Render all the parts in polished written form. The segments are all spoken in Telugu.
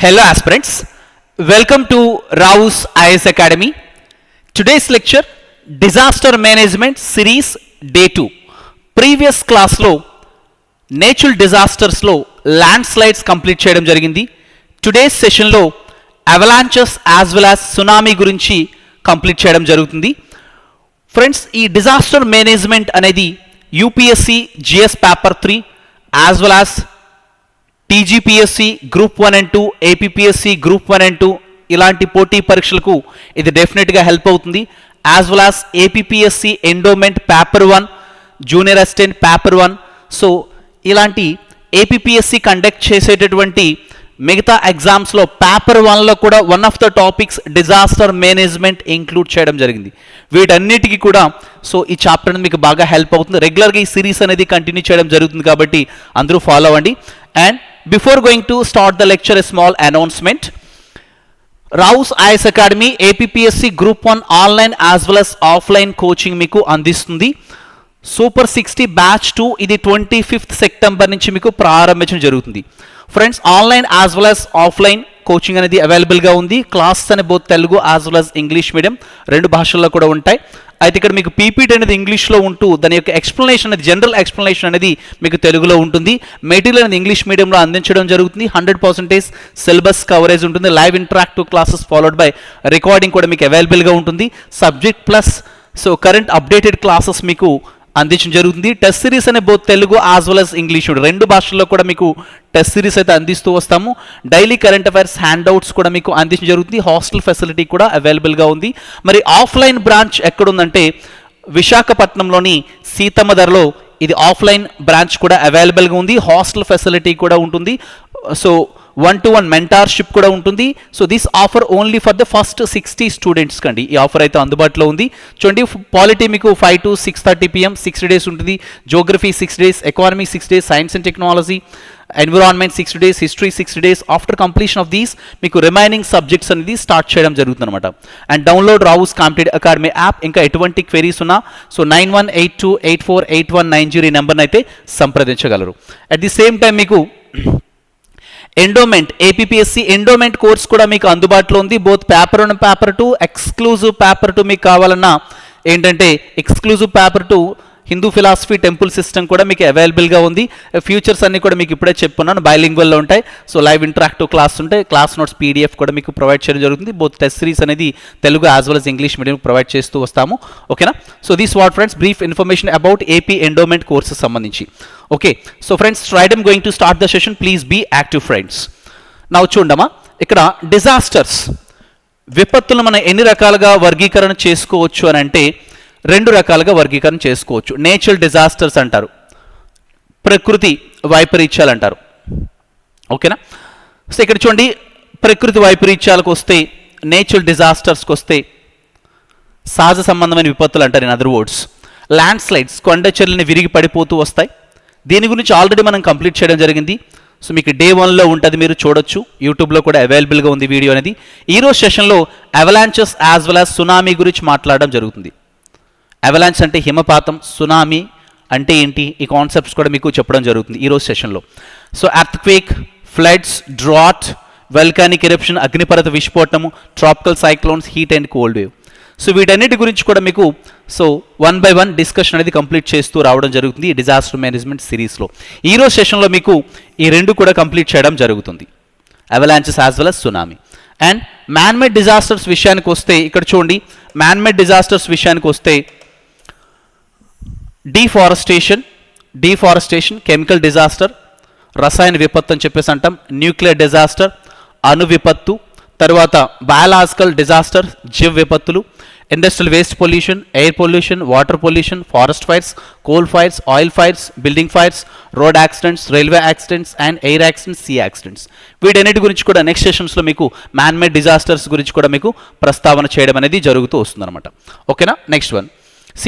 Hello aspirants, welcome to Rao's IAS Academy. Today's lecture, Disaster Management Series Day 2. Previous class lo natural disasters lo landslides complete cheyadam jarigindi. Today's session lo avalanches as well as tsunami gurinchi complete cheyadam jarugutundi. Friends, ee disaster management anedi UPSC GS paper 3 as well as TGPSC group 1 and 2, APPSC group 1 and 2 ఇలాంటి పోటీ పరీక్షలకు ఇది డెఫినెట్గా హెల్ప్ అవుతుంది. As well as APPSC endowment paper 1, junior assistant paper 1. So ఇలాంటి ఏపీపీఎస్సీ కండక్ట్ చేసేటటువంటి మిగతా ఎగ్జామ్స్లో పేపర్ 1లో కూడా one of the topics disaster management include చేయడం జరిగింది. వీటన్నిటికీ కూడా సో ఈ చాప్టర్ అనేది మీకు బాగా హెల్ప్ అవుతుంది. రెగ్యులర్గా ఈ సిరీస్ అనేది కంటిన్యూ చేయడం జరుగుతుంది కాబట్టి అందరూ ఫాలో అవ్వండి. And before going to start the lecture, a small announcement. Rao's IAS Academy APPSC Group 1 online as well as offline coaching మీకు అందిస్తుంది. సూపర్ 60 బ్యాచ్ 2 ఇది 25th సెప్టెంబర్ నుంచి మీకు ప్రారంభించడం జరుగుతుంది. Friends, online as well as offline coaching అనేది అవైలబుల్గా ఉంది. క్లాసెస్ అనే both Telugu as well as English medium రెండు భాషల్లో కూడా ఉంటాయి. అయితే ఇక్కడ మీకు పీపీటీ అనేది ఇంగ్లీష్లో ఉంటూ దాని యొక్క ఎక్స్ప్లెనేషన్ అనేది జనరల్ ఎక్స్ప్లెనేషన్ అనేది మీకు తెలుగులో ఉంటుంది. మెటీరియల్ అనేది ఇంగ్లీష్ మీడియంలో అందించడం జరుగుతుంది. 100% సిలబస్ కవరేజ్ ఉంటుంది. Live interactive classes followed by recording కూడా మీకు అవైలబుల్గా ఉంటుంది. Subject plus so current updated classes మీకు అందించడం జరుగుతుంది. టెస్ట్ సిరీస్ అనే both Telugu as well as English రెండు భాషల్లో కూడా మీకు టెస్ట్ సిరీస్ అయితే అందిస్తూ వస్తాము. డైలీ కరెంట్ అఫైర్స్ హ్యాండ్అవుట్స్ కూడా మీకు అందించడం జరుగుతుంది. హాస్టల్ ఫెసిలిటీ కూడా అవైలబుల్గా ఉంది. మరి ఆఫ్లైన్ బ్రాంచ్ ఎక్కడుందంటే విశాఖపట్నంలోని సీతమ్మధరలో ఇది ఆఫ్లైన్ బ్రాంచ్ కూడా అవైలబుల్గా ఉంది. హాస్టల్ ఫెసిలిటీ కూడా ఉంటుంది. సో 1-to-1 మెంటార్షిప్ కూడా ఉంటుంది. So this offer only for the first 60 students కండి ఈ ఆఫర్ అయితే అందుబాటులో ఉంది. చూడండి, పాలిటీ మీకు 5 to 6:30 PM 60 days ఉంటుంది. Geography 60 days, economy 60 days, science and technology, environment 60 days, history 60 days. After completion of these మీకు రిమైనింగ్ సబ్జెక్ట్స్ అనేది స్టార్ట్ చేయడం జరుగుతుంది అనమాట. And download Rao's competitive academy app. ఇంకా ఎటువంటి క్వెరీస్ ఉన్నా సో 9182848190 నెంబర్ని అయితే సంప్రదించగలరు. అట్ ది సేమ్ టైం మీకు ఎండోమెంట్ ఏపీపీఎస్సీ ఎండోమెంట్ కోర్స్ కూడా మీకు అందుబాటులో ఉంది. Both paper 1 paper 2, exclusive paper 2 మీకు కావాలన్నా ఏంటంటే exclusive paper 2 Hindu philosophy temple system కూడా మీకు అవైలబుల్గా ఉంది. ఫ్యూచర్స్ అన్ని కూడా మీకు ఇప్పుడే చెప్పుకున్నాను బైలింగ్వల్లో ఉంటాయి. సో లైవ్ ఇంటరాక్టివ్ క్లాస్ ఉంటాయి. క్లాస్ నోట్స్ పీడిఎఫ్ కూడా మీకు ప్రొవైడ్ చేయడం జరుగుతుంది. బోత్ టెస్ట్ సిరీస్ అనేది Telugu as well as English medium provide చేస్తూ వస్తాము. ఓకేనా? So this what friends brief information about AP endowment courses సంబంధించి. Okay, so friends right I'm going to start the session. Please be active friends. నా చూడమ్మా, ఇక్కడ డిజాస్టర్స్ విపత్తులు మనం ఎన్ని రకాలుగా వర్గీకరణ చేసుకోవచ్చు అని అంటే 2 రకాలుగా వర్గీకరణ చేసుకోవచ్చు. నేచురల్ డిజాస్టర్స్ అంటారు, ప్రకృతి వైపరీత్యాలు అంటారు. ఓకేనా? సో ఇక్కడ చూడండి, ప్రకృతి వైపరీత్యాలకు వస్తే నేచురల్ డిజాస్టర్స్కి వస్తే సహజ సంబంధమైన విపత్తులు అంటారు. In other words land slides, కొండ చర్యలని విరిగి పడిపోతూ వస్తాయి. దీని గురించి ఆల్రెడీ మనం కంప్లీట్ చేయడం జరిగింది. సో మీకు Day 1లో ఉంటుంది, మీరు చూడొచ్చు. యూట్యూబ్లో కూడా అవైలబుల్గా ఉంది వీడియో అనేది. ఈరోజు సెషన్లో avalanches as well as tsunami గురించి మాట్లాడడం జరుగుతుంది. అవలాంచ్ అంటే హిమపాతం, సునామీ అంటే ఏంటి, ఈ కాన్సెప్ట్స్ కూడా మీకు చెప్పడం జరుగుతుంది ఈరోజు సెషన్లో. So earthquake, floods, drought, volcanic eruption, అగ్నిపర్వత విస్ఫోటనము, tropical cyclones, heat and cold wave. So వీటన్నిటి గురించి కూడా మీకు సో 1 by 1 డిస్కషన్ అనేది కంప్లీట్ చేస్తూ రావడం జరుగుతుంది ఈ డిజాస్టర్ మేనేజ్మెంట్ సిరీస్లో. ఈరోజు సెషన్లో మీకు ఈ 2 కూడా కంప్లీట్ చేయడం జరుగుతుంది, avalanches as well as tsunami. And manmade disasters విషయానికి వస్తే ఇక్కడ చూడండి, మ్యాన్మేడ్ డిజాస్టర్స్ విషయానికి వస్తే డిఫారెస్టేషన్, కెమికల్ డిజాస్టర్, రసాయన విపత్తు అని చెప్పేసి అంటాం, న్యూక్లియర్ డిజాస్టర్, అణు విపత్తు, తర్వాత బయాలజికల్ డిజాస్టర్, జీవ విపత్తులు, industrial waste pollution, air pollution, water pollution, forest fires, coal fires, oil fires, building fires, road accidents, railway accidents and air accidents, sea accidents. వీటన్నిటి గురించి కూడా నెక్స్ట్ సెషన్స్లో మీకు మ్యాన్మేడ్ డిజాస్టర్స్ గురించి కూడా మీకు ప్రస్తావన చేయడం అనేది జరుగుతూ వస్తుందన్నమాట. ఓకేనా? నెక్స్ట్ వన్,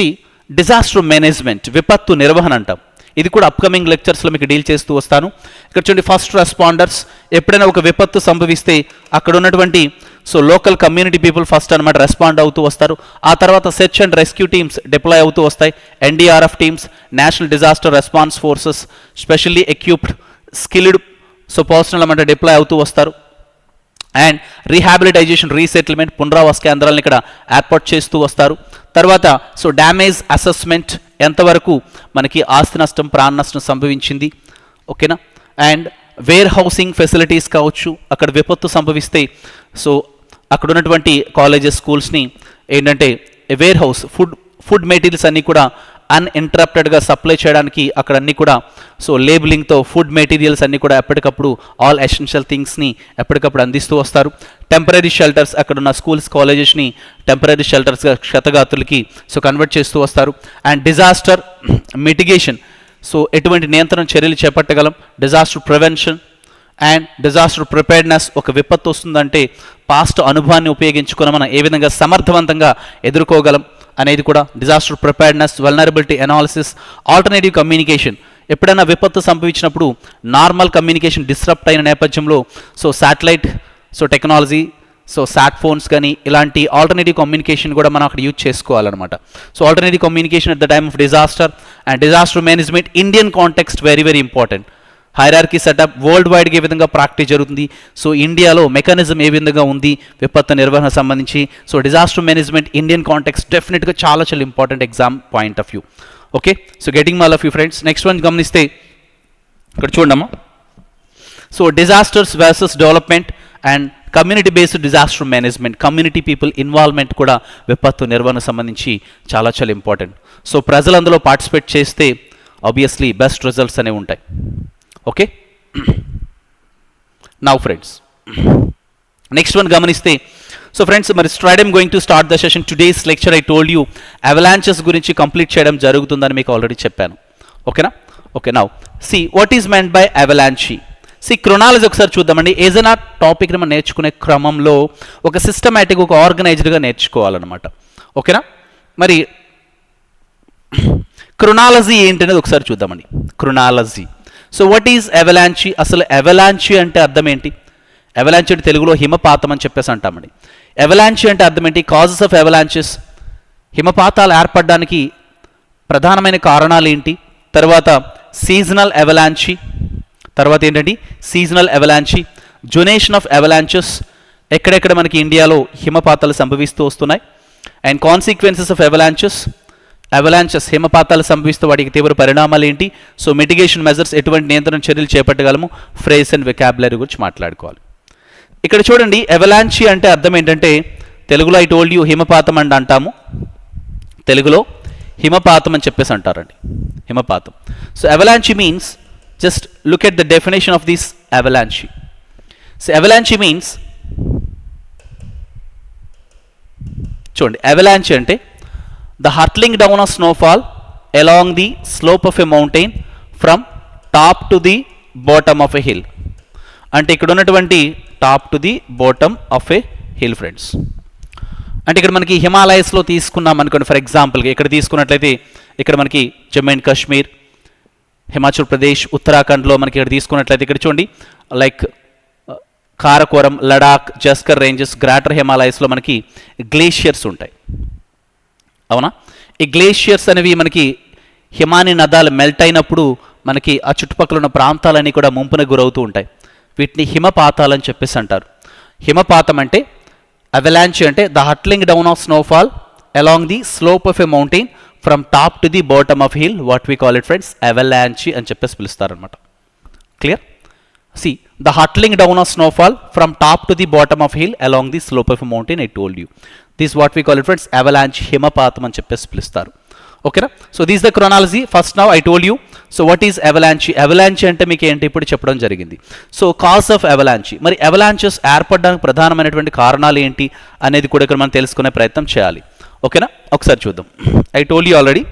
డిజాస్టర్ మేనేజ్మెంట్, విపత్తు నిర్వహణ అంటాం. ఇది కూడా అప్కమింగ్ లెక్చర్స్లో మీకు డీల్ చేస్తూ వస్తాను. ఇక్కడ చూడండి, ఫస్ట్ రెస్పాండర్స్, ఎప్పుడైనా ఒక విపత్తు సంభవిస్తే అక్కడ ఉన్నటువంటి so local community people first అనమాట రెస్పాండ్ అవుతూ వస్తారు. ఆ తర్వాత search and rescue teams deploy అవుతూ వస్తాయి. NDRF teams, national disaster response forces, specially equipped skilled so personal అన్నమాట డిప్లాయ్ అవుతూ వస్తారు. అండ్ రీహాబిలిటైజేషన్ రీసెటిల్మెంట్ పునరావాస కేంద్రాలను ఇక్కడ ఏర్పాటు చేస్తూ వస్తారు. తర్వాత సో డ్యామేజ్ అసెస్మెంట్, ఎంతవరకు మనకి ఆస్తి నష్టం ప్రాణ నష్టం సంభవించింది, ఓకేనా. అండ్ వేర్ హౌసింగ్ ఫెసిలిటీస్ కావచ్చు, అక్కడ విపత్తు సంభవిస్తే సో అక్కడ ఉన్నటువంటి కాలేజెస్ స్కూల్స్ని ఏంటంటే వేర్ హౌస్ ఫుడ్ మెటీరియల్స్ అన్నీ కూడా అన్ఇంటరప్టెడ్గా సప్లై చేయడానికి అక్కడ అన్నీ కూడా సో లేబులింగ్తో ఫుడ్ మెటీరియల్స్ అన్నీ కూడా ఎప్పటికప్పుడు ఆల్ ఎసెన్షియల్ థింగ్స్ని ఎప్పటికప్పుడు అందిస్తూ వస్తారు. టెంపరీ షెల్టర్స్, అక్కడ ఉన్న స్కూల్స్ కాలేజెస్ని టెంపరీ షెల్టర్స్గా క్షతగాతులకి సో కన్వర్ట్ చేస్తూ వస్తారు. అండ్ డిజాస్టర్ మిటిగేషన్, సో ఎటువంటి నియంత్రణ చర్యలు చేపట్టగలం, disaster prevention and disaster preparedness, ఒక విపత్తు వస్తుందంటే పాస్ట్ అనుభవాన్ని ఉపయోగించుకుని మనం ఏ విధంగా సమర్థవంతంగా ఎదుర్కోగలం అనేది కూడా disaster preparedness, vulnerability analysis, alternative communication, ఎప్పుడైనా విపత్తు సంభవించినప్పుడు నార్మల్ కమ్యూనికేషన్ డిస్రప్ట్ అయిన నేపథ్యంలో so satellite so technology, so SAT phones కానీ ఇలాంటి ఆల్టర్నేటివ్ కమ్యూనికేషన్ కూడా మనం అక్కడ యూజ్ చేసుకోవాలన్నమాట. So alternative communication at the time of disaster and disaster management Indian context very very important. Hierarchy setup world వైడ్గా ఏ విధంగా ప్రాక్టీస్ జరుగుతుంది, సో ఇండియాలో మెకానిజం ఏ విధంగా ఉంది విపత్తు నిర్వహణ సంబంధించి, so disaster management Indian context డెఫినెట్గా చాలా చాలా important exam point of view. Okay, so getting all of you friends. Next one గమనిస్తే ఇక్కడ చూడమ్మా, so disasters versus development and community based disaster management, community people involvement కూడా విపత్తు నిర్వహణ సంబంధించి చాలా చాలా ఇంపార్టెంట్. సో ప్రజలు అందులో పార్టిసిపేట్ చేస్తే ఆబ్వియస్లీ బెస్ట్ రిజల్ట్స్ అనేవి ఉంటాయి. Okay, now friends next one గమనిస్తే, సో ఫ్రెండ్స్ మరి straight I'm going to start the session. Today's lecture I told you avalanches గురించి కంప్లీట్ చేయడం జరుగుతుందని మీకు ఆల్రెడీ చెప్పాను. ఓకేనా? Okay, now see what is meant by avalanche. See chronology ఒకసారి చూద్దామండి. ఏదైనా టాపిక్ని మనం నేర్చుకునే క్రమంలో ఒక సిస్టమేటిక్, ఒక ఆర్గనైజ్డ్గా నేర్చుకోవాలన్నమాట. ఓకేనా? మరి క్రొనాలజీ ఏంటనేది ఒకసారి చూద్దామండి. Chronology. So what is avalanche? అసలు అవలాంచీ అంటే అర్థం ఏంటి? అవలాంచీ అంటే తెలుగులో హిమపాతం అని చెప్పేసి అంటామండి. అవలాంచీ అంటే అర్థం ఏంటి? కాజెస్ ఆఫ్ అవలాంచెస్, హిమపాతాలు ఏర్పడడానికి ప్రధానమైన కారణాలు ఏంటి? తర్వాత సీజనల్ అవలాంచీ, తర్వాత ఏంటంటే సీజనల్ అవలాంచీ, జొనేషన్ ఆఫ్ అవలాంచెస్, ఎక్కడెక్కడ మనకి ఇండియాలో హిమపాతాలు సంభవిస్తూ వస్తున్నాయి, and consequences of avalanches, avalanches హిమపాతాలు సంభవిస్తూ వాటికి తీవ్ర పరిణామాలు ఏంటి, సో మిటిగేషన్ మెజర్స్, ఎటువంటి నియంత్రణ చర్యలు చేపట్టగలము, ఫ్రేజ్ అండ్ వెకాబులరీ గురించి మాట్లాడుకోవాలి. ఇక్కడ చూడండి, అవలాంచీ అంటే అర్థం ఏంటంటే తెలుగులో ఐ టోల్డ్ యూ హిమపాతం అని అంటాము, తెలుగులో హిమపాతం అని చెప్పేసి అంటారండి, హిమపాతం. So avalanche means, just look at the definition of this avalanche. So avalanche means, చూడండి, avalanche అంటే the hurtling down of snowfall along the slope of a mountain from top to the bottom of a hill. అంటే ఇక్కడ ఉన్నటువంటి top to the bottom of A hill friends. అంటే ఇక్కడ మనకి హిమాలయస్లో తీసుకున్నాం అనుకోండి, ఫర్ ఎగ్జాంపుల్గా ఇక్కడ తీసుకున్నట్లయితే ఇక్కడ మనకి జమ్మూ అండ్ కాశ్మీర్, హిమాచల్ ప్రదేశ్, ఉత్తరాఖండ్లో మనకి ఇక్కడ తీసుకున్నట్లయితే ఇక్కడ చూడండి like Karakoram, Ladakh, Zanskar ranges, greater హిమాలయస్లో మనకి గ్లేషియర్స్ ఉంటాయి. అవునా? ఈ గ్లేషియర్స్ అనేవి మనకి హిమాని నదాలు మెల్ట్ అయినప్పుడు మనకి ఆ చుట్టుపక్కల ఉన్న ప్రాంతాలన్నీ కూడా ముంపునకు గురవుతూ ఉంటాయి. వీటిని హిమపాతాలు అని చెప్పేసి అంటారు. హిమపాతం అంటే, అవలాంచీ అంటే the hurtling down of snowfall along the slope of a mountain from top to the bottom of hill, what we call it friends avalanche అని చెప్పేసి పిలుస్తారనమాట. Clear? See the hurtling down of snowfall from top to the bottom of hill along the slope of a mountain, I told you this what we call it friends avalanche, హిమపాతం అని చెప్పేసి పిలుస్తారు. ఓకేనా? So this the chronology. First now I told you, so what is avalanche. Avalanche అంటే మీకు ఏంటి ఇప్పుడు చెప్పడం జరిగింది. సో కాజ్ ఆఫ్ అవలాంచీ, మరి అవలాంచెస్ ఏర్పడడానికి ప్రధానమైనటువంటి కారణాలు ఏంటి అనేది కూడా ఇక్కడ మనం తెలుసుకునే ప్రయత్నం చేయాలి. ఓకేనా? ఒకసారి చూద్దాం. I told you already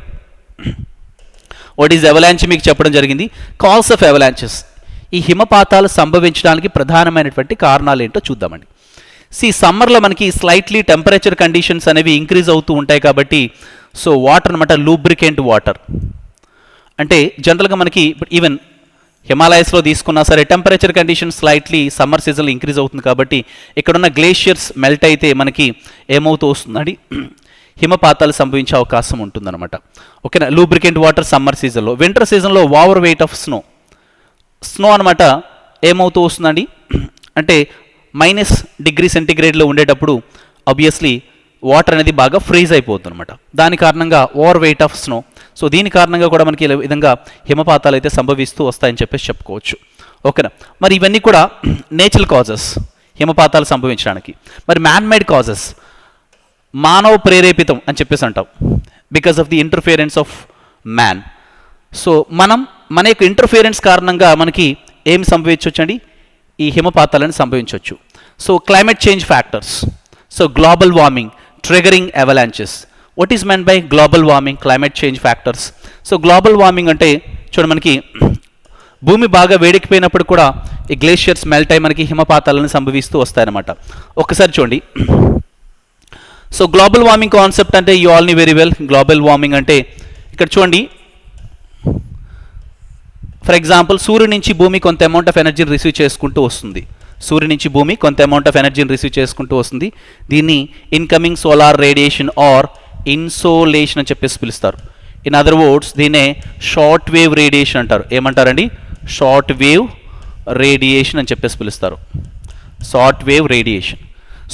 what is avalanche మీకు చెప్పడం జరిగింది. కాజ్ ఆఫ్ అవలాంచెస్, ఈ హిమపాతాలు సంభవించడానికి ప్రధానమైనటువంటి కారణాలు ఏంటో చూద్దామండి. సమ్మర్లో మనకి స్లైట్లీ టెంపరేచర్ కండిషన్స్ అనేవి ఇంక్రీజ్ అవుతూ ఉంటాయి కాబట్టి, సో వాటర్ అనమాట, లూబ్రికెంట్ వాటర్ అంటే జనరల్గా మనకి ఈవెన్ హిమాలయస్లో తీసుకున్నా సరే టెంపరేచర్ కండిషన్ స్లైట్లీ సమ్మర్ సీజన్లో ఇంక్రీజ్ అవుతుంది కాబట్టి ఇక్కడున్న గ్లేషియర్స్ మెల్ట్ అయితే మనకి ఏమవుతూ వస్తుందండి, హిమపాతాలు సంభవించే అవకాశం ఉంటుందన్నమాట. ఓకేనా? లూబ్రికెంట్ వాటర్ సమ్మర్ సీజన్లో. వింటర్ సీజన్లో ఓవర్ వెయిట్ ఆఫ్ స్నో అనమాట ఏమవుతూ వస్తుందండి అంటే -°C ఉండేటప్పుడు ఆబ్వియస్లీ వాటర్ అనేది బాగా ఫ్రీజ్ అయిపోతుంది అనమాట. దాని కారణంగా over weight of snow. So దీని కారణంగా కూడా మనకి ఈ విధంగా హిమపాతాలు అయితే సంభవిస్తూ వస్తాయని చెప్పేసి చెప్పుకోవచ్చు. ఓకేనా. మరి ఇవన్నీ కూడా నేచురల్ కాజెస్ హిమపాతాలు సంభవించడానికి. మరి మ్యాన్ మేడ్ కాజెస్ మానవ ప్రేరేపితం అని చెప్పేసి అంటాం, because of the interference of man. So మన యొక్క ఇంటర్ఫియరెన్స్ కారణంగా మనకి ఏం సంభవించవచ్చండి, ఈ హిమపాతాలను సంభవించవచ్చు. So climate change factors, so global warming triggering avalanches. What is meant by global warming, climate change factors? So global warming అంటే చూడండి, మనకి భూమి బాగా వేడెక్కిపోయినప్పుడు కూడా ఈ గ్లేషియర్స్ మెల్ట్ అయి మనకి హిమపాతాలను సంభవిస్తూ వస్తాయన్నమాట. ఒకసారి చూడండి. సో గ్లోబల్ వార్మింగ్ కాన్సెప్ట్ అంటే you all know very well. Global warming అంటే ఇక్కడ చూడండి, ఫర్ ఎగ్జాంపుల్ సూర్యుడి నుంచి భూమి కొంత అమౌంట్ ఆఫ్ ఎనర్జీని రిసీవ్ చేసుకుంటూ వస్తుంది. సూర్యుడి నుంచి భూమి కొంత అమౌంట్ ఆఫ్ ఎనర్జీని రిసీవ్ చేసుకుంటూ వస్తుంది. దీన్ని incoming solar radiation or insolation అని చెప్పేసి పిలుస్తారు. ఇన్ అదర్ వర్డ్స్ దీన్నే షార్ట్ వేవ్ రేడియేషన్ అంటారు. ఏమంటారండి? షార్ట్ వేవ్ రేడియేషన్ అని చెప్పేసి పిలుస్తారు. Short wave radiation.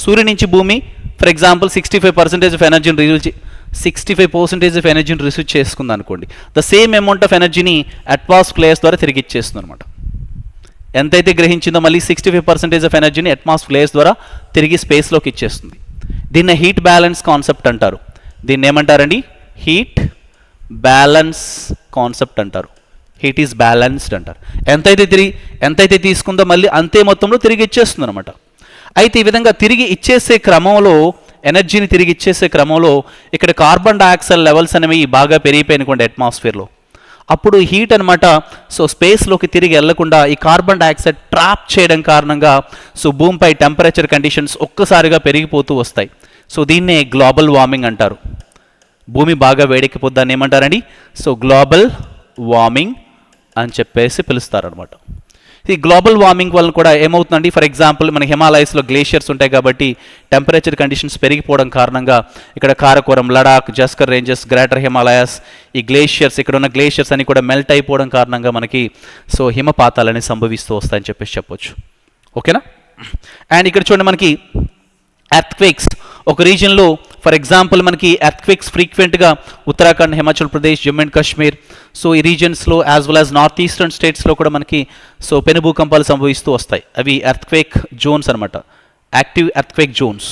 సూర్యుడి నుంచి భూమి ఫర్ ఎగ్జాంపుల్ 65% ఆఫ్ ఎనర్జీని 65% ఆఫ్ ఎనర్జీని రిసీవ్ చేసుకుంది అనుకోండి. ద సేమ్ అమౌంట్ ఆఫ్ ఎనర్జీని అట్మాస్ఫియర్ లేయర్స్ ద్వారా తిరిగి ఇచ్చేస్తుంది అనమాట. ఎంతైతే గ్రహించిందో మళ్ళీ 65% ఆఫ్ ఎనర్జీని అట్మాస్ఫియర్ లేయర్స్ ద్వారా తిరిగి స్పేస్లోకి ఇచ్చేస్తుంది. దీన్ని హీట్ బ్యాలెన్స్ కాన్సెప్ట్ అంటారు. దీన్ని ఏమంటారండి? హీట్ బ్యాలెన్స్ కాన్సెప్ట్ అంటారు. హీట్ ఈజ్ బ్యాలెన్స్డ్ అంటారు. ఎంతైతే తీసుకుందో మళ్ళీ అంతే మొత్తంలో తిరిగి ఇచ్చేస్తుంది అనమాట. అయితే ఈ విధంగా తిరిగి ఇచ్చేసే క్రమంలో, ఎనర్జీని తిరిగి ఇచ్చేసే క్రమంలో ఇక్కడ కార్బన్ డైఆక్సైడ్ లెవెల్స్ అనేవి బాగా పెరిగిపోయి అనుకోండి అట్మాస్ఫియర్లో, అప్పుడు హీట్ అనమాట సో స్పేస్లోకి తిరిగి వెళ్లకుండా ఈ కార్బన్ డైఆక్సైడ్ ట్రాప్ చేయడం కారణంగా సో భూమిపై టెంపరేచర్ కండిషన్స్ ఒక్కసారిగా పెరిగిపోతూ వస్తాయి. సో దీన్నే గ్లోబల్ వార్మింగ్ అంటారు. భూమి బాగా వేడెక్కిపోద్దాన్ని ఏమంటారండి? సో గ్లోబల్ వార్మింగ్ అని చెప్పేసి పిలుస్తారనమాట. ఈ గ్లోబల్ వార్మింగ్ వల్ల కూడా ఏమవుతుందండి, ఫర్ ఎగ్జాంపుల్ మన హిమాలయస్లో గ్లేషియర్స్ ఉంటాయి కాబట్టి టెంపరేచర్ కండిషన్స్ పెరిగిపోవడం కారణంగా ఇక్కడ కారకోరం, లడాక్, జస్కర్ రేంజెస్, గ్రేటర్ హిమాలయాస్, ఈ గ్లేషియర్స్ ఇక్కడ ఉన్న గ్లేషియర్స్ అని కూడా మెల్ట్ అయిపోవడం కారణంగా మనకి సో హిమపాతాలని సంభవిస్తూ వస్తాయని చెప్పేసి చెప్పొచ్చు. ఓకేనా. అండ్ ఇక్కడ చూడండి, మనకి ఎర్త్క్వేక్స్ ఒక రీజియన్లో ఫర్ ఎగ్జాంపుల్ మనకి ఎర్త్క్వేక్స్ ఫ్రీక్వెంట్గా ఉత్తరాఖండ్, హిమాచల్ ప్రదేశ్, జమ్మూ అండ్ కాశ్మీర్ సో ఈ రీజియన్స్లో as well as north eastern స్టేట్స్లో కూడా మనకి సో పెను భూకంపాలు సంభవిస్తూ వస్తాయి. అవి ఎర్త్క్వేక్ జోన్స్ అనమాట, యాక్టివ్ ఎర్త్క్వేక్ జోన్స్.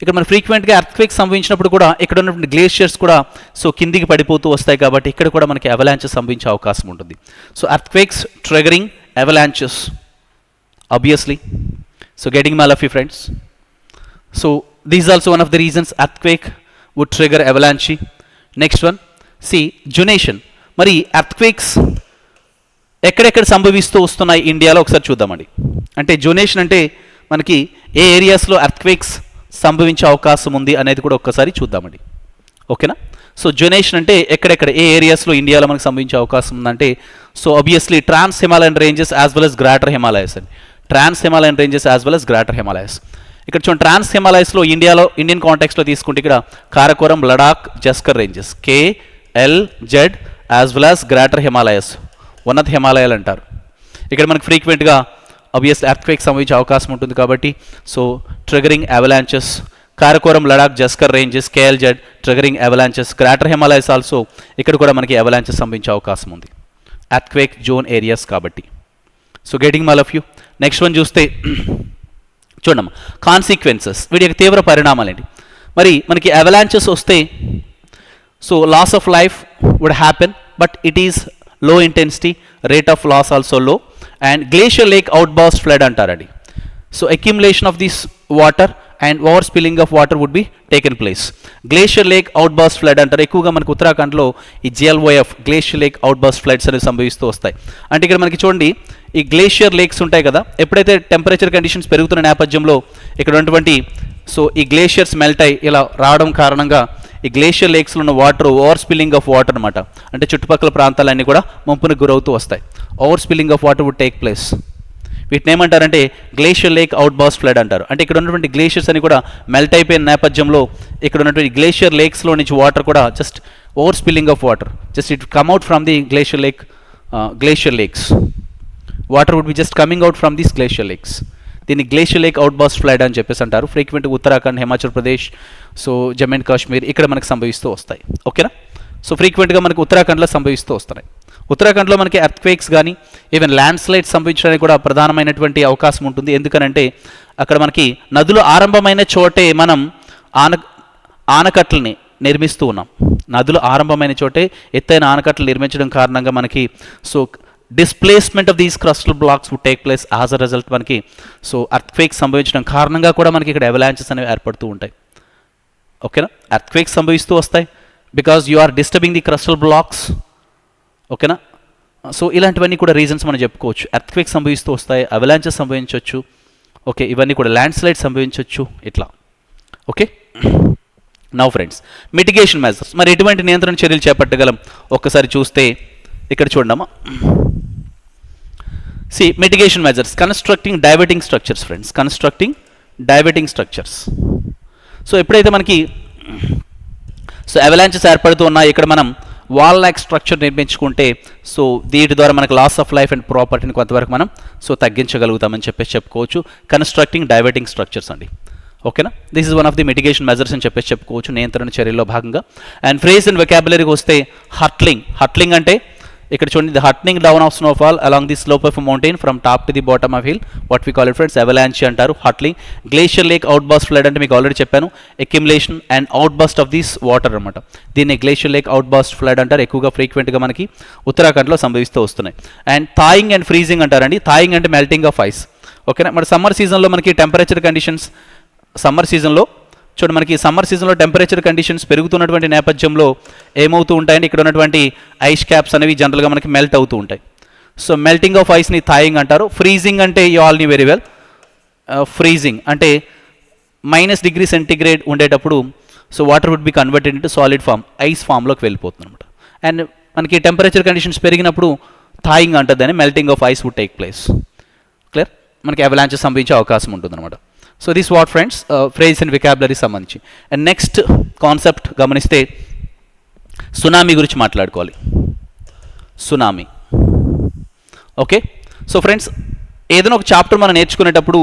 ఇక్కడ మన ఫ్రీక్వెంట్గా ఎర్త్క్వేక్ సంభవించినప్పుడు కూడా ఇక్కడ ఉన్నటువంటి గ్లేషియర్స్ కూడా సో కిందికి పడిపోతూ వస్తాయి కాబట్టి ఇక్కడ కూడా మనకి అవలాంచెస్ సంభవించే అవకాశం ఉంటుంది. So earthquakes triggering avalanches obviously. So getting my fluffy friends. So this is also one of the reasons earthquake would trigger avalanche. Next one, see zonation. మరి ఎర్త్క్వేక్స్ ఎక్కడెక్కడ సంభవిస్తూ వస్తున్నాయి ఇండియాలో ఒకసారి చూద్దామండి. అంటే జోనేషన్ అంటే మనకి ఏ ఏరియాస్లో ఎర్త్క్వేక్స్ సంభవించే అవకాశం ఉంది అనేది కూడా ఒక్కసారి చూద్దామండి. ఓకేనా. సో జోనేషన్ అంటే ఎక్కడెక్కడ ఏ ఏరియాస్లో ఇండియాలో మనకు సంభవించే అవకాశం ఉందంటే so obviously trans Himalayan ranges as well as greater Himalayas అండి. Trans Himalayan ranges as well as greater Himalayas. ఇక్కడ చూడండి, ట్రాన్స్ హిమాలయస్లో ఇండియన్ కాంటెక్స్లో తీసుకుంటే ఇక్కడ Karakoram, Ladakh, Zanskar ranges KLZ as well as greater Himalayas, ఉన్నత హిమాలయాలు అంటారు. ఇక్కడ మనకు ఫ్రీక్వెంట్గా ఆబ్వియస్లీ ఎర్త్క్వేక్ సంభవించే అవకాశం ఉంటుంది కాబట్టి so triggering avalanches, Karakoram, Ladakh, Zanskar ranges, KLZ triggering avalanches, greater Himalayas also ఇక్కడ కూడా మనకి అవలాంచెస్ సంభవించే అవకాశం ఉంది ఎర్త్క్వేక్ జోన్ ఏరియాస్ కాబట్టి. So getting all of you. Next one చూస్తే చూడమ్మా, కాన్సిక్వెన్సెస్, వీటి యొక్క తీవ్ర పరిణామాలు ఏంటి. మరి మనకి అవలాంచెస్ వస్తే so loss of life would happen, but it is low intensity, rate of loss also low. And glacier lake outburst flood అంటారండి. So accumulation of this water and over spilling of water would be taken place. Glacier lake outburst flood అంటారు. ఎక్కువగా మనకు ఉత్తరాఖండ్లో ఈ GLOF glacier lake outburst floods అనేవి సంభవిస్తూ వస్తాయి. అంటే ఇక్కడ మనకి చూడండి, ఈ గ్లేషియర్ లేక్స్ ఉంటాయి కదా, ఎప్పుడైతే టెంపరేచర్ కండిషన్స్ పెరుగుతున్న నేపథ్యంలో ఇక్కడ ఉన్నటువంటి సో ఈ గ్లేషియర్స్ మెల్ట్ అయి ఇలా రావడం కారణంగా ఈ గ్లేషియర్ లేక్స్లో ఉన్న water over spilling of water అనమాట. అంటే చుట్టుపక్కల ప్రాంతాలన్నీ కూడా ముంపునకు గురవుతూ వస్తాయి. Over spilling of water would take place. వీటిని ఏమంటారంటే గ్లేషియర్ లేక్ అవుట్బాస్ట్ ఫ్లడ్ అంటారు. అంటే ఇక్కడ ఉన్నటువంటి గ్లేషియర్స్ అని కూడా మెల్ట్ అయిపోయిన నేపథ్యంలో ఇక్కడ ఉన్నటువంటి గ్లేషియర్ లేక్స్లో నుంచి వాటర్ కూడా just over spilling of water, just it come out from the glacier lakes. Water would be just coming out from these glacier lakes. దీన్ని glacier lake outburst flood అని చెప్పేసి అంటారు. Frequent Uttarakhand, Himachal Pradesh, so Jammu and Kashmir ఇక్కడ మనకి సంభవిస్తూ వస్తాయి. ఓకేనా? సో ఫ్రీక్వెంట్గా మనకి ఉత్తరాఖండ్లో సంభవిస్తూ వస్తున్నాయి. ఉత్తరాఖండ్లో మనకి ఎర్త్క్వేక్స్ కానీ ఈవెన్ ల్యాండ్ స్లైడ్స్ సంభవించడానికి కూడా ప్రధానమైనటువంటి అవకాశం ఉంటుంది. ఎందుకనంటే అక్కడ మనకి నదులు ఆరంభమైన చోటే మనం ఆనకట్టల్ని నిర్మిస్తూ ఉన్నాం. నదులు ఆరంభమైన చోటే ఎత్తైన ఆనకట్టలు నిర్మించడం కారణంగా మనకి so displacement of these crustal blocks would take place as a result మనకి సో ఎర్త్క్వేక్స్ సంభవించడం కారణంగా కూడా మనకి ఇక్కడ అవలాంచెస్ అనేవి ఏర్పడుతూ ఉంటాయి. ఓకేనా? ఎర్త్క్వేక్స్ సంభవిస్తూ వస్తాయి because you are disturbing the crustal blocks. ఓకేనా? సో ఇలాంటివన్నీ కూడా రీజన్స్ మనం చెప్పుకోవచ్చు. ఎర్త్క్వేక్ సంభవిస్తూ వస్తాయి, అవలాంచెస్ సంభవించవచ్చు. ఓకే, ఇవన్నీ కూడా ల్యాండ్ స్లైడ్ సంభవించవచ్చు ఇట్లా. Okay, now friends, mitigation measures. మరి ఎటువంటి నియంత్రణ చర్యలు చేపట్టగలం ఒక్కసారి చూస్తే ఇక్కడ చూడమ్మా. See mitigation measures, constructing diverting structures friends, constructing diverting structures. So ఎప్పుడైతే మనకి సో అవలాంచెస్ ఏర్పడుతూ ఉన్నాయి, ఇక్కడ మనం వాల్ లైక్ స్ట్రక్చర్ నిర్మించుకుంటే సో దీని ద్వారా మనకు లాస్ ఆఫ్ లైఫ్ అండ్ ప్రాపర్టీని కొంతవరకు మనం సో తగ్గించగలుగుతామని చెప్పేసి చెప్పుకోవచ్చు. కన్స్ట్రక్టింగ్ డైవర్టింగ్ స్ట్రక్చర్స్ అండి. ఓకేనా? This is one of the mitigation measures అని చెప్పేసి చెప్పుకోవచ్చు నియంత్రణ చర్యల్లో భాగంగా. అండ్ ఫ్రేజ్ అండ్ వెకాబులరీకి వస్తే హట్లింగ్ అంటే ఇక్కడ చూడండి, the hurtling down of snowfall along the slope of mountain from top to the bottom of hill, what we call it friends avalanche అంటారు. Hurtling. Glacier lake outburst flood అంటే మీకు ఆల్రెడీ చెప్పాను, accumulation and outburst of this water అనమాట. దీన్ని glacier lake outburst flood అంటారు. ఎక్కువగా ఫ్రీక్వెంట్గా మనకి ఉత్తరాఖండ్లో సంభవిస్తూ వస్తున్నాయి. అండ్ థాయింగ్ అండ్ ఫ్రీజింగ్ అంటారండి. థాయింగ్ అంటే మెల్టింగ్ ఆఫ్ ఐస్. ఓకేనా? మరి సమ్మర్ సీజన్లో మనకి టెంపరేచర్ కండిషన్స్, సమ్మర్ సీజన్లో టెంపరేచర్ కండిషన్స్ పెరుగుతున్నటువంటి నేపథ్యంలో ఏమవుతూ ఉంటాయంటే ఇక్కడ ఉన్నటువంటి ఐస్ క్యాప్స్ అనేవి జనరల్గా మనకి మెల్ట్ అవుతూ ఉంటాయి. సో మెల్టింగ్ ఆఫ్ ఐస్ని థాయింగ్ అంటారు. ఫ్రీజింగ్ అంటే you all know very well. Freezing అంటే -°C ఉండేటప్పుడు so water would be converted into solid form, ice ఫామ్లోకి వెళ్ళిపోతుంది అనమాట. అండ్ మనకి టెంపరేచర్ కండిషన్స్ పెరిగినప్పుడు థాయింగ్ అంటుందని melting of ice would take place. Clear? మనకి అవలాంచెస్ సంభవించే అవకాశం ఉంటుందన్నమాట. So this what friends phrase and vocabulary సంబంధించి. అండ్ నెక్స్ట్ కాన్సెప్ట్ గమనిస్తే సునామీ గురించి మాట్లాడుకోవాలి. సునామీ. ఓకే, సో ఫ్రెండ్స్ ఏదైనా ఒక చాప్టర్ మనం నేర్చుకునేటప్పుడు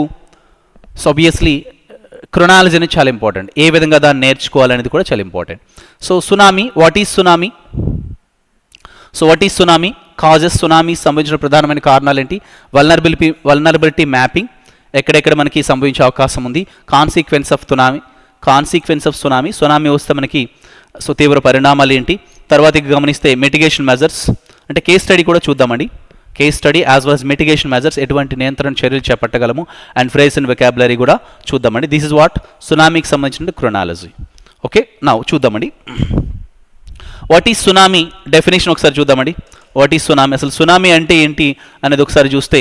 సో ఆబ్వియస్లీ క్రొనాలజీ అనేది చాలా ఇంపార్టెంట్. ఏ విధంగా దాన్ని నేర్చుకోవాలనేది కూడా చాలా important. So tsunami, what is tsunami? So what is tsunami? Causes, tsunami సంబంధించిన ప్రధానమైన కారణాలు ఏంటి? వల్నరబిలిటీ మ్యాపింగ్, ఎక్కడెక్కడ మనకి సంభవించే అవకాశం ఉంది. కాన్సిక్వెన్స్ ఆఫ్ సునామీ, సునామీ వస్తే మనకి సో తీవ్ర పరిణామాలు ఏంటి. తర్వాత గమనిస్తే మిటిగేషన్ మెజర్స్, అంటే కేస్ స్టడీ కూడా చూద్దామండి. Case study as well as mitigation measures, ఎటువంటి నియంత్రణ చర్యలు చేపట్టగలము. అండ్ ఫ్రేజ్ అండ్ వెకాబులరీ కూడా చూద్దామండి. దిస్ ఇస్ వాట్ సునామీకి సంబంధించిన క్రొనాలజీ. ఓకే, నౌ చూద్దామండి. వాట్ ఈజ్ సునామీ డెఫినేషన్ ఒకసారి చూద్దామండి. వాట్ ఈజ్ సునామీ, అసలు సునామీ అంటే ఏంటి అనేది ఒకసారి చూస్తే,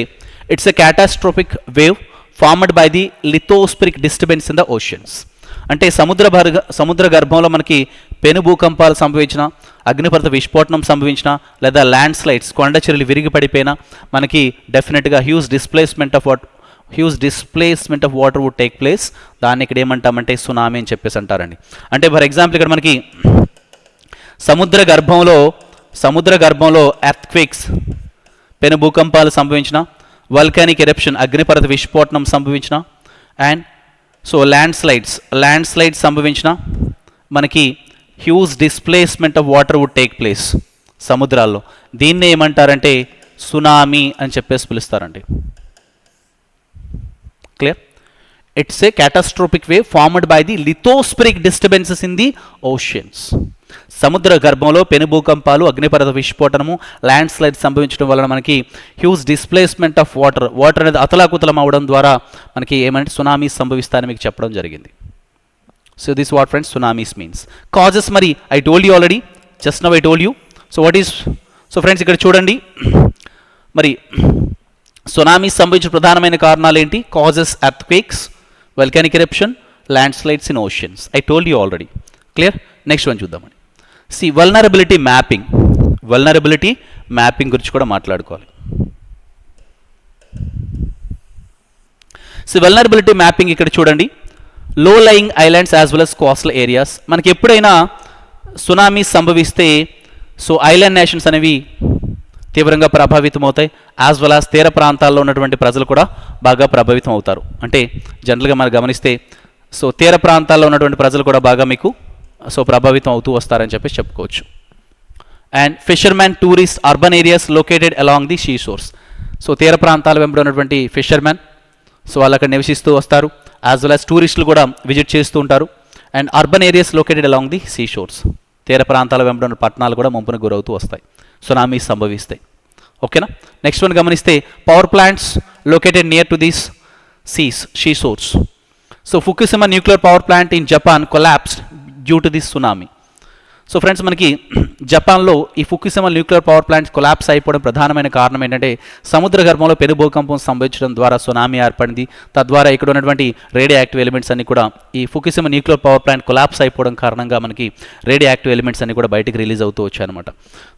it's a catastrophic wave formed by the lithospheric disturbance in the oceans. అంటే సముద్ర గర్భంలో మనకి పెను భూకంపాలు సంభవించిన, అగ్నిపర్వత విస్ఫోటనం సంభవించిన, లేదా ల్యాండ్ స్లైడ్స్ కొండ చర్యలు విరిగి పడిపోయినా మనకి డెఫినెట్గా huge displacement of water would take place. దాన్ని ఇక్కడ ఏమంటామంటే సునామీ అని చెప్పేసి అంటారండి. అంటే ఫర్ ఎగ్జాంపుల్ ఇక్కడ మనకి సముద్ర గర్భంలో ఎర్త్క్వేక్స్ పెను భూకంపాలు సంభవించిన, వల్కానిక్ ఎరప్షన్ అగ్నిపర్వత విస్ఫోటనం సంభవించిన, అండ్ సో ల్యాండ్ స్లైడ్స్ సంభవించిన మనకి huge displacement of water would take place సముద్రాల్లో. దీన్ని ఏమంటారంటే సునామీ అని చెప్పేసి పిలుస్తారండి. Clear? It's a catastrophic wave formed by the lithospheric disturbances in the oceans. సముద్ర గర్భంలో పెనుభూకంపాలు, అగ్నిపర్వత విస్ఫోటనము, ల్యాండ్ స్లైడ్ సంభవించడం వలన మనకి హ్యూజ్ డిస్ప్లేస్మెంట్ ఆఫ్ వాటర్ అనేది అతలాకుతలం అవడం ద్వారా మనకి ఏమంటే సునామీస్ సంభవిస్తాయని మీకు చెప్పడం జరిగింది. So this what friends tsunamis means. Causes, మరి I told you already, just now I told you. So what is, so friends ఇక్కడ చూడండి, మరి సునామీస్ సంభవించిన ప్రధానమైన కారణాలు ఏంటి? Causes earthquakes, volcanic eruption, landslides in oceans. I told you already. Clear? Next one చూద్దామండి. సి వల్నరబిలిటీ మ్యాపింగ్ గురించి కూడా మాట్లాడుకోవాలి. సి వల్నరబిలిటీ మ్యాపింగ్ ఇక్కడ చూడండి, low lying islands as well as coastal areas. మనకి ఎప్పుడైనా సునామీస్ సంభవిస్తే సో ఐలాండ్ నేషన్స్ అనేవి తీవ్రంగా ప్రభావితం అవుతాయి. యాజ్ వెల్ యాజ్ తీర ప్రాంతాల్లో ఉన్నటువంటి ప్రజలు కూడా బాగా ప్రభావితం అవుతారు. అంటే జనరల్గా మనం గమనిస్తే సో తీర ప్రాంతాల్లో ఉన్నటువంటి ప్రజలు కూడా బాగా మీకు సో ప్రభావితం అవుతూ వస్తారని చెప్పేసి చెప్పుకోవచ్చు. And fishermen, tourist, urban areas located along the she షోర్స్. So తీర ప్రాంతాల వెంబడి ఉన్నటువంటి ఫిషర్మెన్ సో వాళ్ళు అక్కడ నివసిస్తూ వస్తారు. యాజ్ వెల్ యాజ్ టూరిస్టులు కూడా విజిట్ చేస్తూ ఉంటారు. And urban areas located along the sea షోర్స్. తీర ప్రాంతాల వెంబడి ఉన్న పట్టణాలు కూడా ముంపును గురవుతూ వస్తాయి, సునామీస్ సంభవిస్తాయి. ఓకేనా. నెక్స్ట్ వన్ గమనిస్తే power plants located near to these she షోర్స్. So Fukushima nuclear power plant in Japan collapsed due to this tsunami. So friends, మనకి జపాన్లో ఈ Fukushima nuclear power plants collapse అయిపోవడం ప్రధానమైన కారణం ఏంటంటే సముద్ర గర్భంలో పెను భూకంపం సంభవించడం ద్వారా సునామీ ఏర్పడింది. తద్వారా ఇక్కడ ఉన్నటువంటి రేడియో యాక్టివ్ ఎలిమెంట్స్ అన్ని కూడా ఈ Fukushima nuclear power plant collapse అయిపోవడం కారణంగా మనకి రేడియో యాక్టివ్ ఎలిమెంట్స్ అన్ని కూడా బయటికి రిలీజ్ అవుతూ వచ్చాయన్నమాట.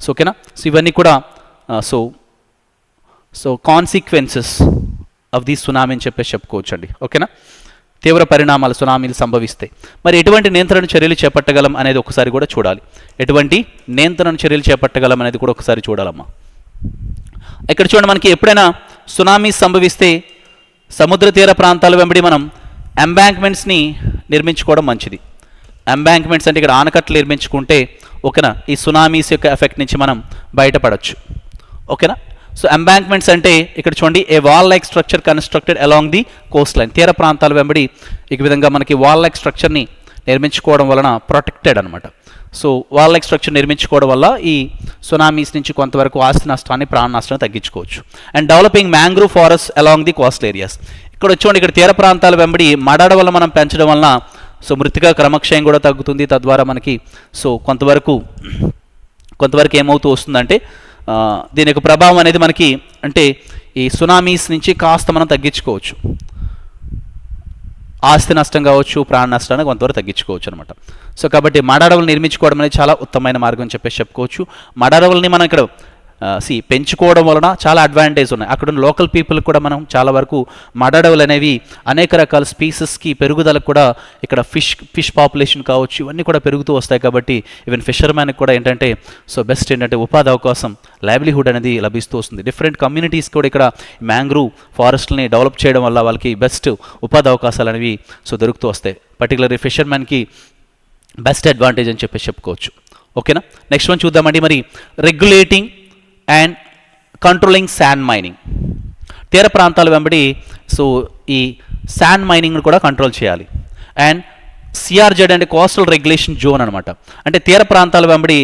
సో ఓకేనా. సో ఇవన్నీ కూడా so consequences of the tsunami అని చెప్పేసి చెప్పుకోవచ్చండి. ఓకేనా. తీవ్ర పరిణామాలు సునామీలు సంభవిస్తాయి. మరి ఎటువంటి నియంత్రణ చర్యలు చేపట్టగలం అనేది ఒకసారి కూడా చూడాలి. ఎటువంటి నియంత్రణ చర్యలు చేపట్టగలం అనేది కూడా ఒకసారి చూడాలమ్మా. ఇక్కడ చూడండి, మనకి ఎప్పుడైనా సునామీస్ సంభవిస్తే సముద్ర తీర ప్రాంతాల వెంబడి మనం ఎంబాంక్మెంట్స్ని నిర్మించుకోవడం మంచిది. ఎంబాంక్మెంట్స్ అంటే ఇక్కడ ఆనకట్టలు నిర్మించుకుంటే ఓకేనా ఈ సునామీస్ యొక్క ఎఫెక్ట్ నుంచి మనం బయటపడవచ్చు. ఓకేనా. సో ఎంబాంక్మెంట్స్ అంటే ఇక్కడ చూడండి a wall like structure constructed along the coastline. తీర ప్రాంతాల వెంబడి ఈ విధంగా మనకి వాల్ లైక్ స్ట్రక్చర్ని నిర్మించుకోవడం వలన ప్రొటెక్టెడ్ అనమాట. సో వాల్ లైక్ స్ట్రక్చర్ నిర్మించుకోవడం వల్ల ఈ సునామీస్ నుంచి కొంతవరకు ఆస్తి నష్టాన్ని, ప్రాణ నష్టాన్ని తగ్గించుకోవచ్చు. And developing mangrove forest along the Coast areas. ఇక్కడ వచ్చి ఇక్కడ తీర ప్రాంతాల వెంబడి మడడవల మనం పెంచడం వలన సో మృతికా క్రమక్షయం కూడా తగ్గుతుంది. తద్వారా మనకి సో కొంతవరకు ఏమవుతూ వస్తుందంటే దీని యొక్క ప్రభావం అనేది మనకి అంటే ఈ సునామీస్ నుంచి కాస్త మనం తగ్గించుకోవచ్చు. ఆస్తి నష్టం కావచ్చు, ప్రాణ నష్టాన్ని కొంతవరకు తగ్గించుకోవచ్చు అనమాట. సో కాబట్టి మడడవులు నిర్మించుకోవడం అనేది చాలా ఉత్తమమైన మార్గం అని చెప్పేసి చెప్పుకోవచ్చు. మడడవుల్ని మనం ఇక్కడ పెంచుకోవడం వలన చాలా అడ్వాంటేజ్ ఉన్నాయి. అక్కడ ఉన్న లోకల్ పీపుల్ కూడా మనం చాలా వరకు మడడవులు అనేవి అనేక రకాల స్పీసెస్కి పెరుగుదలకు కూడా ఇక్కడ ఫిష్ పాపులేషన్ కావచ్చు ఇవన్నీ కూడా పెరుగుతూ వస్తాయి. కాబట్టి ఈవెన్ ఫిషర్మ్యాన్కి కూడా ఏంటంటే సో బెస్ట్ ఏంటంటే ఉపాధి అవకాశం, లైవ్లీహుడ్ అనేది లభిస్తూ వస్తుంది. డిఫరెంట్ కమ్యూనిటీస్ కూడా ఇక్కడ మ్యాంగ్రూవ్ ఫారెస్ట్ని డెవలప్ చేయడం వల్ల వాళ్ళకి బెస్ట్ ఉపాధి అవకాశాలు అనేవి సో దొరుకుతూ వస్తాయి. పర్టికులర్లీ ఫిషర్మ్యాన్కి బెస్ట్ అడ్వాంటేజ్ అని చెప్పేసి చెప్పుకోవచ్చు. ఓకేనా. నెక్స్ట్ వన్ చూద్దామండి. మరి regulating and controlling sand mining. తీర ప్రాంతాల వెంబడి సో ఈ శాండ్ మైనింగ్ను కూడా కంట్రోల్ చేయాలి. అండ్ సిఆర్జెడ్ అంటే కోస్టల్ రెగ్యులేషన్ జోన్ అనమాట. అంటే తీర ప్రాంతాల వెంబడి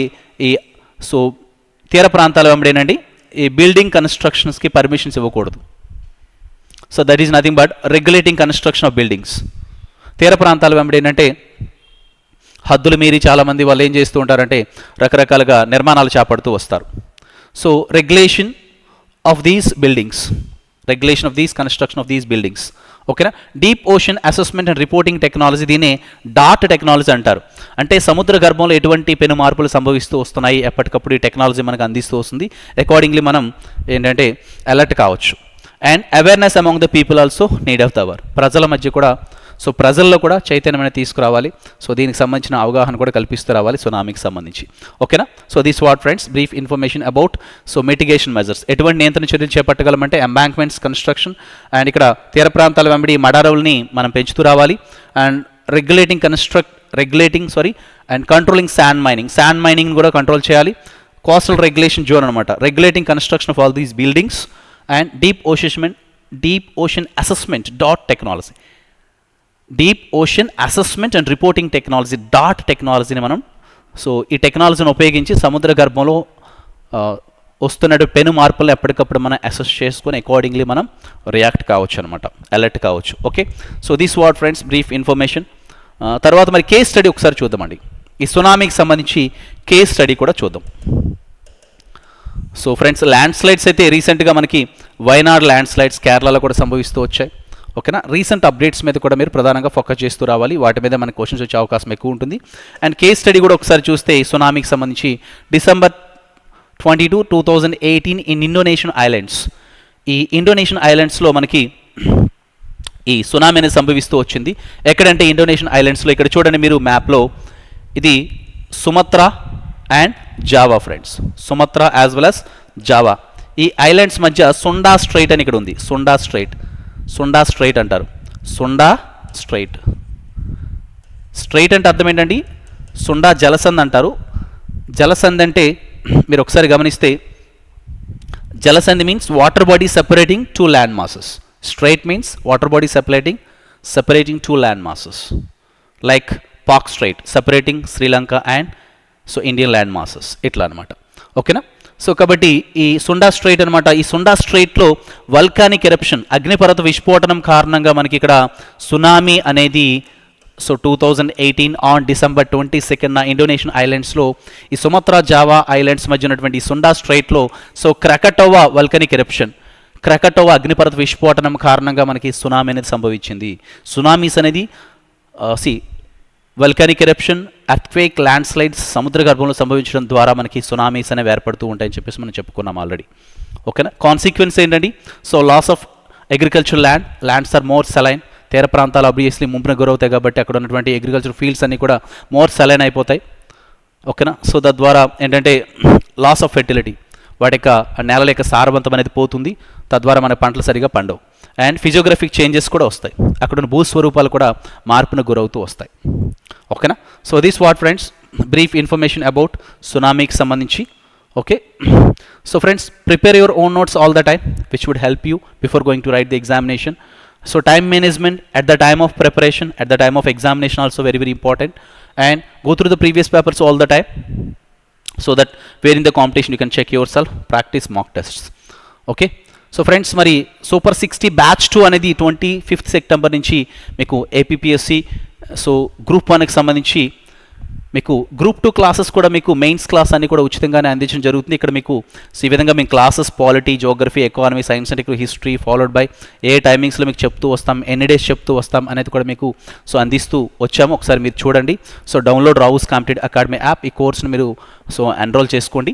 ఏంటండి ఈ బిల్డింగ్ కన్స్ట్రక్షన్స్కి పర్మిషన్స్ ఇవ్వకూడదు. So that is nothing but regulating construction of buildings. తీర ప్రాంతాల వెంబడి ఏంటంటే హద్దులు మీరి చాలామంది వాళ్ళు ఏం చేస్తూ ఉంటారంటే రకరకాలుగా నిర్మాణాలు చేపడుతూ వస్తారు. So regulation of these buildings, regulation of these construction of these buildings. ఓకేనా. Deep ocean assessment and reporting technology, దీనే డాట్ టెక్నాలజీ అంటారు. అంటే సముద్ర గర్భంలో ఎటువంటి పెను మార్పులు సంభవిస్తూ వస్తున్నాయి ఎప్పటికప్పుడు ఈ టెక్నాలజీ మనకు అందిస్తూ వస్తుంది. అకార్డింగ్లీ మనం ఏంటంటే అలర్ట్ కావచ్చు. And awareness among the people also need of the hour. ప్రజల మధ్య కూడా సో ప్రజల్లో కూడా చైతన్యమైన తీసుకురావాలి. సో దీనికి సంబంధించిన అవగాహన కూడా కల్పిస్తూ రావాలి సునామీకి సంబంధించి. ఓకేనా. So this what friends brief information about so mitigation measures. ఎటువంటి నియంత్రణ చర్యలు చేపట్టగలమంటే ఎంబాంక్మెంట్స్ కన్స్ట్రక్షన్ అండ్ ఇక్కడ తీర ప్రాంతాల వెంబడి మడారవుల్ని మనం పెంచుతూ రావాలి. And regulating and controlling sand mining కూడా కంట్రోల్ చేయాలి. కోస్టల్ రెగ్యులేషన్ జోన్ అనమాట. Regulating construction of all these buildings and deep ocean assessment dot technology. Deep ocean assessment and reporting technology dot టెక్నాలజీని మనం సో ఈ టెక్నాలజీని ఉపయోగించి సముద్ర గర్భంలో వస్తున్న పెను మార్పులు ఎప్పటికప్పుడు మనం అసెస్ చేసుకొని అకార్డింగ్లీ మనం రియాక్ట్ కావచ్చు అనమాట, అలర్ట్ కావచ్చు. Okay. So this what friends brief information. తర్వాత మరి కేస్ స్టడీ ఒకసారి చూద్దామండి. ఈ సునామీకి సంబంధించి కేస్ స్టడీ కూడా చూద్దాం. సో ఫ్రెండ్స్, ల్యాండ్ స్లైడ్స్ అయితే రీసెంట్గా మనకి వైనాడ్ ల్యాండ్ స్లైడ్స్ కేరళలో కూడా సంభవిస్తూ వచ్చాయి. ఓకేనా. రీసెంట్ అప్డేట్స్ మీద కూడా మీరు ప్రధానంగా ఫోకస్ చేస్తూ రావాలి. వాటి మీద మనకి క్వశ్చన్స్ వచ్చే అవకాశం ఎక్కువ ఉంటుంది. అండ్ కేస్ స్టడీ కూడా ఒకసారి చూస్తే సునామీకి సంబంధించి December 22, 2018 ఇన్ ఇండోనేషియన్ ఐలాండ్స్. ఈ ఇండోనేషియన్ ఐలాండ్స్లో మనకి ఈ సునామీ అనేది సంభవిస్తూ వచ్చింది. ఎక్కడంటే ఇండోనేషియన్ ఐలాండ్స్లో ఇక్కడ చూడండి మీరు మ్యాప్లో, ఇది Sumatra and Java friends. Sumatra as well as Java. ఈ ఐలాండ్స్ మధ్య సుండా స్ట్రైట్ అని ఇక్కడ ఉంది. సుండా స్ట్రైట్ అంటారు. Sunda straight. స్ట్రైట్ అంటే అర్థం ఏంటండి? సుండా జలసంధి అంటారు. జలసంధి అంటే మీరు ఒకసారి గమనిస్తే జలసంధి means water body separating two land masses. Strait means water body separating two land masses, like Pak Strait separating Sri Lanka and Indian land masses. ఇట్లా అనమాట. ఓకేనా? సో కాబట్టి ఈ సుండా స్ట్రైట్ అనమాట. ఈ సుండా స్ట్రైట్లో వల్కానిక్ ఎరప్షన్, అగ్నిపర్వత విస్ఫోటనం కారణంగా మనకి ఇక్కడ సునామీ అనేది 2018 ఆన్ December 22 ఇండోనేషియన్ ఐలాండ్స్లో ఈ సుమత్రా జావా ఐలాండ్స్ మధ్య ఉన్నటువంటి ఈ సుండా స్ట్రైట్లో క్రకటోవా వల్కనిక్ ఎరప్షన్, క్రకటోవా అగ్నిపర్వత విస్ఫోటనం కారణంగా మనకి సునామీ అనేది సంభవించింది. సునామీస్ అనేది వల్కానిక్ ఎరప్షన్, ఎర్త్క్వేక్, ల్యాండ్ స్లైడ్స్ సముద్ర గర్భంలో సంభవించడం ద్వారా మనకి సునామీస్ అనేవి ఏర్పడుతూ ఉంటాయని చెప్పేసి మనం చెప్పుకున్నాం ఆల్రెడీ. ఓకేనా? కాన్సిక్వెన్స్ ఏంటండి? Loss of agriculture lands or more saline. తీర ప్రాంతాలు ఆబ్వియస్లీ ముంపున గురవుతాయి కాబట్టి అక్కడ ఉన్నటువంటి అగ్రికల్చర్ ఫీల్డ్స్ అన్నీ కూడా మోర్ సెలైన్ అయిపోతాయి. ఓకేనా? తద్వారా ఏంటంటే లాస్ ఆఫ్ ఫెర్టిలిటీ, వాటి యొక్క నేలల యొక్క సారవంతం అనేది పోతుంది. తద్వారా మన పంటలు సరిగా పండవు. అండ్ ఫిజియోగ్రఫిక్ చేంజెస్ కూడా వస్తాయి. అక్కడ ఉన్న భూస్వరూపాలు కూడా మార్పును గురవుతూ వస్తాయి. ఓకేనా? This what friends brief information about సునామీకి సంబంధించి. Okay, friends prepare your own notes all the time which would help you before going to write the examination. Time management at the time of preparation, at the time of examination also very important, and go through the previous papers all the time so that where in the competition you can check yourself, practice mock tests. Okay, friends మరి Super 60 batch 2 అనేది 25th September నుంచి మీకు APPSC గ్రూప్ 1కి సంబంధించి మీకు గ్రూప్ 2 క్లాసెస్ కూడా మీకు మెయిన్స్ క్లాస్ అన్ని కూడా ఉచితంగానే అందించడం జరుగుతుంది. ఇక్కడ మీకు ఈ విధంగా మేము classes polity, geography, economy, science and history followed by a టైమింగ్స్లో మీకు చెప్తూ వస్తాం, ఎన్ని డేస్ చెప్తూ వస్తాం అనేది కూడా మీకు అందిస్తూ వచ్చాము. ఒకసారి మీరు చూడండి. Download Rao's competitive academy app, ఈ కోర్స్ని మీరు ఎన్రోల్ చేసుకోండి.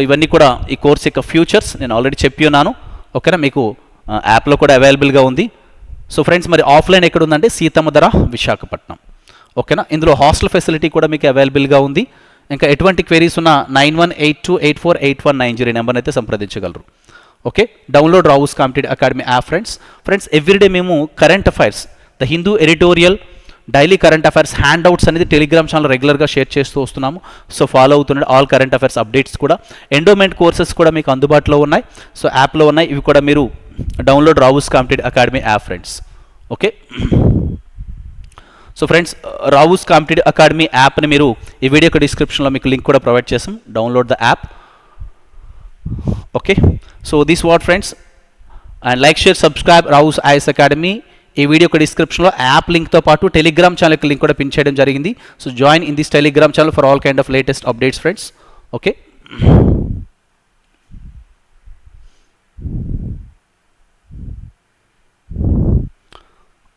ఇవన్నీ కూడా ఈ కోర్స్ యొక్క ఫ్యూచర్స్ నేను ఆల్రెడీ చెప్పి ఉన్నాను. ఓకేనా? మీకు యాప్లో కూడా అవైలబుల్గా ఉంది. ఫ్రెండ్స్ మరి ఆఫ్లైన్ ఎక్కడ ఉందంటే సీతమ్మధర, విశాఖపట్నం. ఓకేనా? ఇందులో హాస్టల్ ఫెసిలిటీ కూడా మీకు అవైలబుల్గా ఉంది. ఇంకా ఎటువంటి క్వెరీస్ ఉన్న 9182848190 నెంబర్ని అయితే సంప్రదించగలరు. Okay, download Rao's competitive academy app. Friends everyday మేము current affairs, the Hindu editorial, daily current affairs handouts అనేది టెలిగ్రామ్ ఛానల్ రెగ్యులర్గా షేర్ చేస్తూ వస్తున్నాము. ఫాలో అవుతుండే ఆల్ కరెంట్ అఫైర్స్ అప్డేట్స్ కూడా, ఎండోమెంట్ కోర్సెస్ కూడా మీకు అందుబాటులో ఉన్నాయి. యాప్లో ఉన్నాయి. ఇవి కూడా మీరు download Rao's competitive academy app friends. Okay, friends Rao's competitive academy యాప్ని మీరు ఈ వీడియో యొక్క డిస్క్రిప్షన్లో మీకు లింక్ కూడా ప్రొవైడ్ చేసాం. Download the app. Okay, this what friends, and like, share, subscribe Rao's IAS academy. ఈ వీడియో యొక్క డిస్క్రిప్షన్లో యాప్ లింక్తో పాటు టెలిగ్రామ్ ఛానల్ యొక్క లింక్ కూడా పిన్ చేయడం జరిగింది. Join in this Telegram channel for all kind of latest updates friends. Okay,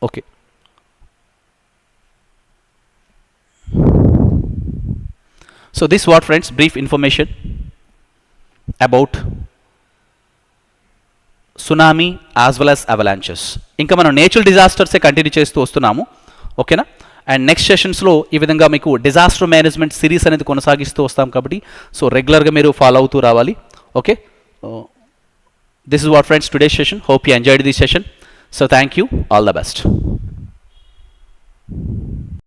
okay, this what friends brief information about tsunami as well as avalanches. ఇంకా మనం నేచురల్ డిజాస్టర్సే కంటిన్యూ చేస్తూ వస్తున్నాము. ఓకేనా? అండ్ నెక్స్ట్ సెషన్స్లో ఈ విధంగా మీకు డిజాస్టర్ మేనేజ్మెంట్ సిరీస్ అనేది కొనసాగిస్తూ వస్తాం కాబట్టి రెగ్యులర్గా మీరు ఫాలో అవుతూ రావాలి. Okay, this is what friends today session. Hope you enjoyed this session. Thank you, all the best.